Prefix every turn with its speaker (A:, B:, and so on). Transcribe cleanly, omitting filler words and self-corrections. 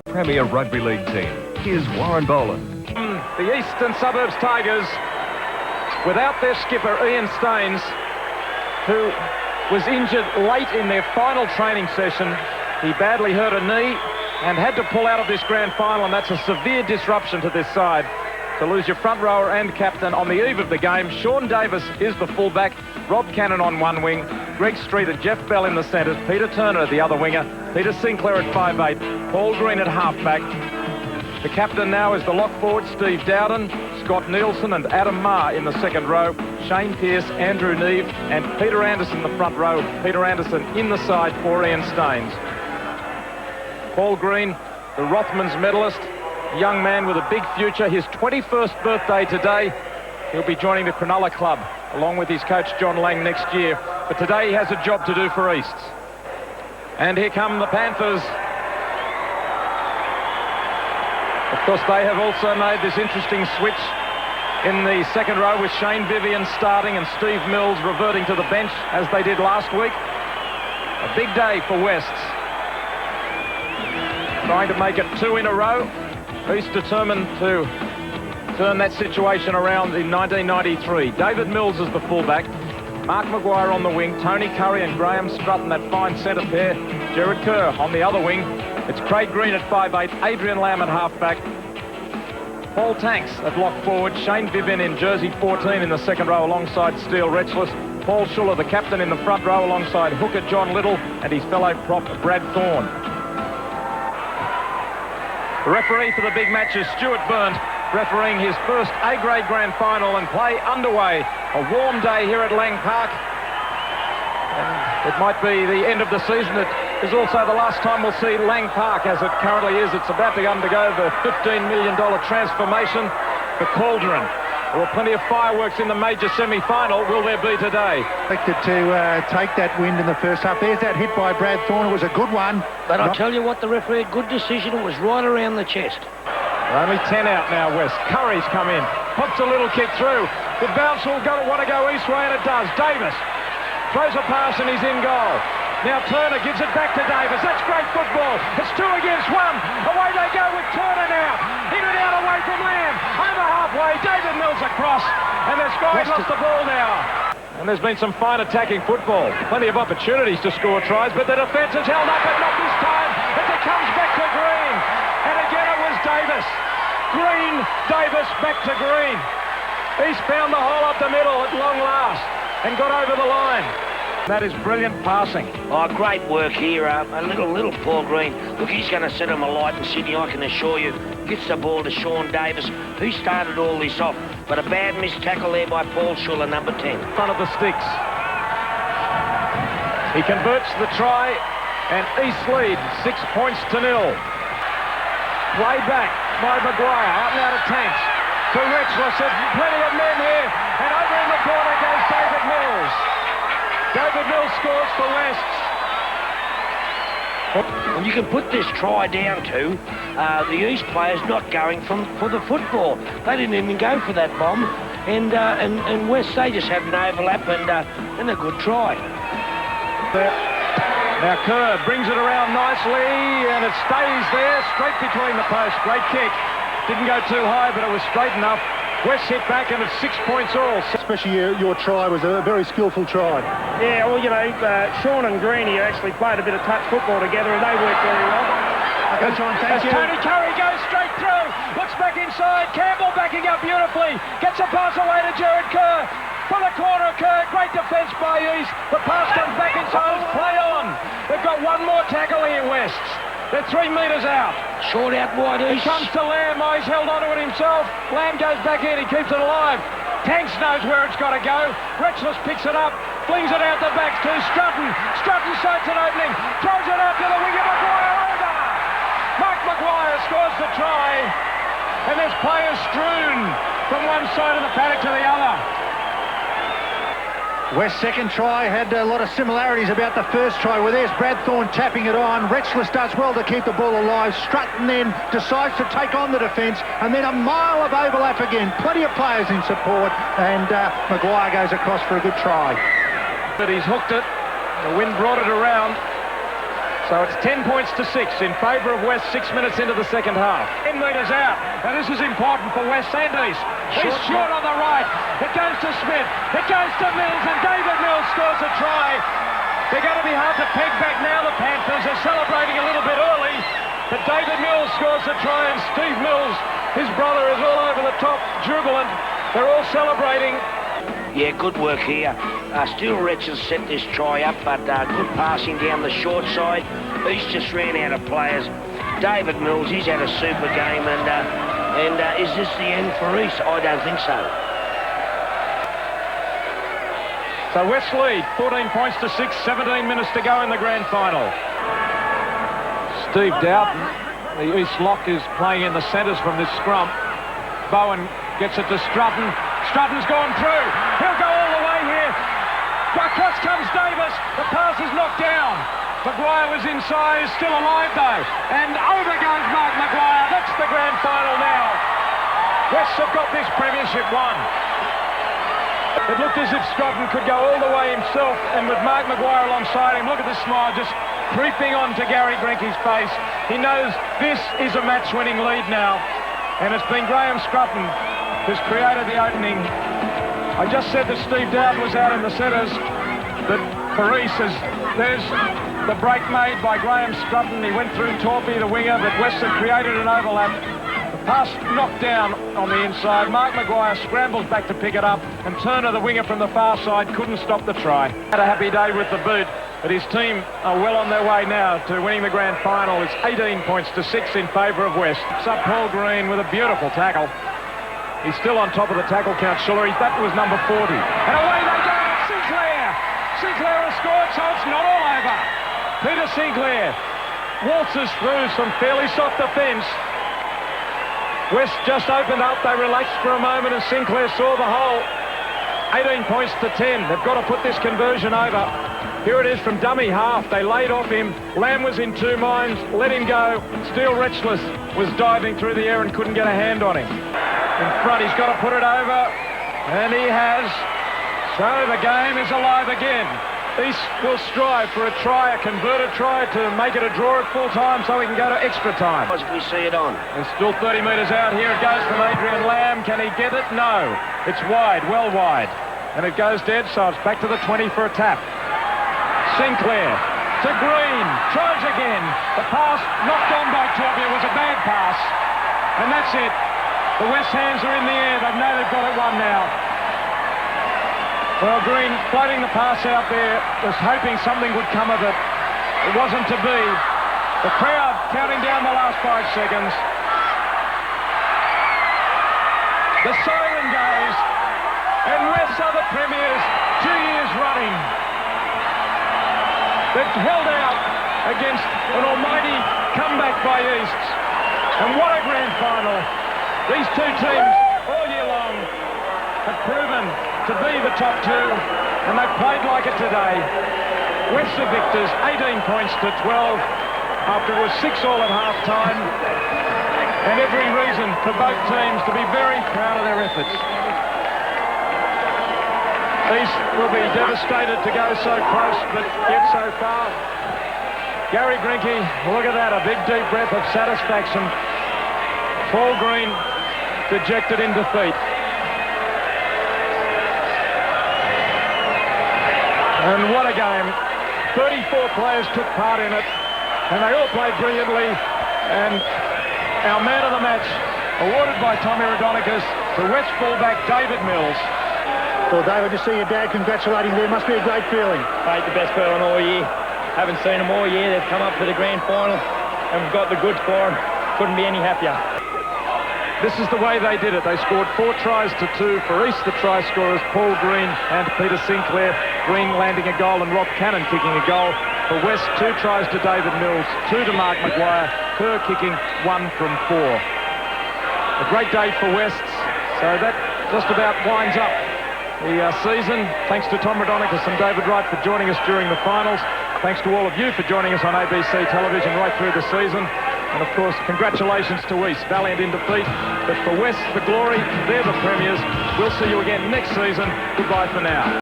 A: Premier Rugby League team. Here's Warren Boland.
B: The Eastern Suburbs Tigers, without their skipper Ian Staines, who was injured late in their final training session. He badly hurt a knee and had to pull out of this grand final, and that's a severe disruption to this side. To lose your front rower and captain on the eve of the game. Sean Davis is the fullback, Rob Cannon on one wing, Greg Street and Jeff Bell in the centres, Peter Turner at the other winger, Peter Sinclair at 5'8", Paul Green at halfback. The captain now is the lock forward, Steve Dowden, Scott Nielsen and Adam Marr in the second row, Shane Pearce, Andrew Neve and Peter Anderson the front row, Peter Anderson in the side for Ian Staines. Paul Green, the Rothmans medalist, a young man with a big future, his 21st birthday today. He'll be joining the Cronulla club along with his coach John Lang next year, but today he has a job to do for Easts. And here come the Panthers. Of course, they have also made this interesting switch in the second row with Shane Vivian starting and Steve Mills reverting to the bench as they did last week. A big day for Wests. Trying to make it 2 in a row. East determined to turn that situation around in 1993. David Mills is the fullback. Mark Maguire on the wing. Tony Curry and Graham Strutton, that fine centre pair. Gerard Kerr on the other wing. It's Craig Green at 5'8", Adrian Lamb at halfback. Paul Tanks at lock forward. Shane Vivian in jersey 14 in the second row alongside Steele Retchless. Paul Schuller, the captain, in the front row alongside hooker John Little and his fellow prop Brad Thorne. The referee for the big match is Stuart Burnt, refereeing his first A-grade grand final, and play underway. A warm day here at Lang Park. And it might be the end of the season. It is also the last time we'll see Lang Park as it currently is. It's about to undergo the $15 million transformation for Cauldron. There were plenty of fireworks in the major semi-final. Will there be today?
C: Expected to take that wind in the first half. There's that hit by Brad Thorne. It was a good one.
D: But I'll tell you what, the referee, good decision. It was right around the chest.
B: Only 10 out now, West. Curry's come in. Puts a little kick through. The bounce will want to go east way, and it does. Davis throws a pass, and he's in goal. Now Turner gives it back to Davis. That's great football. It's 2 against 1. Away they go with Turner now. In and out away from Lamb. Over halfway, David Mills across. And the Sky's lost the ball now. And there's been some fine attacking football. Plenty of opportunities to score tries, but the defence is held up, but not this time. As it comes back to Green. And again it was Davis. Green, Davis, back to Green. He's found the hole up the middle at long last and got over the line. That is brilliant passing.
D: Oh, great work here. A little Paul Green. Look, he's going to set him alight in Sydney, I can assure you. Gets the ball to Sean Davis, who started all this off. But a bad missed tackle there by Paul Schuller, number 10.
B: Front of the sticks. He converts the try, and East lead 6 points to 0. Play back by Maguire, out and out of Tanks. To Retchless, plenty of men here. And over in the corner goes David Mills. David Mills scores for Wests.
D: And you can put this try down to the East players not going for the football. They didn't even go for that bomb. And West, they just had an overlap and a good try.
B: Now Kerr brings it around nicely, and it stays there, straight between the posts. Great kick. Didn't go too high, but it was straight enough. West hit back, and it's 6 points all.
C: Especially your try was a very skillful try.
E: Yeah, well, you know, Sean and Greenie actually played a bit of touch football together, and they worked very well.
C: Okay, John, thank you.
B: Tony Curry goes straight through, looks back inside, Campbell backing up beautifully, gets a pass away to Gerard Kerr. For the corner, Kerr, great defence by East. The pass comes back inside, play on. They've got one more tackle here, West. They're 3 metres out.
D: Short out wide East.
B: He comes to Lamb. Oh, he's held onto it himself. Lamb goes back in. He keeps it alive. Tanks knows where it's got to go. Retchless picks it up. Flings it out the back to Strutton. Strutton sights an opening. Throws it out to the winger. Maguire over. Mark Maguire scores the try. And there's players strewn from one side of the paddock to the other.
C: West's second try had a lot of similarities about the first try. Well, there's Brad Thorne tapping it on. Retchless does well to keep the ball alive. Strutton then decides to take on the defence, and then a mile of overlap again. Plenty of players in support, and Maguire goes across for a good try.
B: But he's hooked it. The wind brought it around. So it's 10 points to 6 in favour of West 6 minutes into the second half. 10 metres out. Now this is important for West and East. He's short on the right. It goes to Smith. It goes to Mills, and David Mills scores a try. They're going to be hard to peg back now, the Panthers. Are celebrating a little bit early. But David Mills scores a try, and Steve Mills, his brother, is all over the top, jubilant. They're all celebrating.
D: Yeah, good work here. Still Wretches set this try up, but good passing down the short side. East just ran out of players. David Mills, he's had a super game, and is this the end for East? I don't think so.
B: So West lead, 14 points to 6, 17 minutes to go in the grand final. Steve Doughton, the East lock, is playing in the centres from this scrum. Bowen gets it to Strutton. Strutton's gone through. He'll go all the way here. Across comes Davis. The pass is knocked down. Maguire was inside, still alive though. And over goes Mark Maguire. That's the grand final now. Wests have got this premiership won. It looked as if Strutton could go all the way himself, and with Mark Maguire alongside him, look at the smile just creeping onto Gary Grinke's face. He knows this is a match-winning lead now, and it's been Graham Strutton who's created the opening. I just said that Steve Dowd was out in the centres, but for East, there's the break made by Graham Strutton. He went through Torpy, the winger, but West had created an overlap. The pass knocked down on the inside. Mark Maguire scrambles back to pick it up, and Turner, the winger from the far side, couldn't stop the try. Had a happy day with the boot, but his team are well on their way now to winning the grand final. It's 18 points to 6 in favour of West. It's up Paul Green with a beautiful tackle. He's still on top of the tackle count, Schuller. That was number 40. And away they go. Sinclair. Sinclair has scored, so it's not all over. Peter Sinclair waltzes through some fairly soft defence. West just opened up. They relaxed for a moment, and Sinclair saw the hole. 18 points to 10. They've got to put this conversion over. Here it is from dummy half. They laid off him. Lamb was in two minds. Let him go. Steele Retchless was diving through the air and couldn't get a hand on him. In front, he's got to put it over, and he has. So the game is alive again. East will strive for a try, a converted try, to make it a draw at full time so we can go to extra time.
D: As we see it on.
B: There's still 30 metres out. Here it goes from Adrian Lamb. Can he get it? No. It's wide, well wide. And it goes dead, so it's back to the 20 for a tap. Sinclair to Green. Tries again. The pass knocked on by Torpy. It was a bad pass. And that's it. The West hands are in the air. They know they've got it won now. Well, Green floating the pass out there, was hoping something would come of it. It wasn't to be. The crowd counting down the last 5 seconds. The siren goes, and West are the premiers 2 years running. They've held out against an almighty comeback by East. And what a grand final. These two teams all year long have proven to be the top two, and they've played like it today. West the victors, 18 points to 12 after it was 6 all at half-time, and every reason for both teams to be very proud of their efforts. East will be devastated to go so close but get so far. Gary Grinke, look at that, a big deep breath of satisfaction. Paul Green dejected in defeat. And what a game. 34 players took part in it, and they all played brilliantly. And our man of the match, awarded by Tommy Rodonicus, to West fullback David Mills.
C: Well, David, to see your dad congratulating there must be a great feeling.
E: Mate, the best feeling all year. Haven't seen them all year. They've come up to the grand final, and we've got the goods for them. Couldn't be any happier.
B: This is the way they did it. They scored 4 tries to 2. For East, the try scorers, Paul Green and Peter Sinclair. Green landing a goal and Rob Cannon kicking a goal. For West, 2 tries to David Mills, 2 to Mark Maguire, Kerr kicking 1 from 4. A great day for West. So that just about winds up the season. Thanks to Tom Rodonicus and David Wright for joining us during the finals. Thanks to all of you for joining us on ABC television right through the season. And of course, congratulations to East, valiant in defeat. But for West, the glory, they're the premiers. We'll see you again next season. Goodbye for now.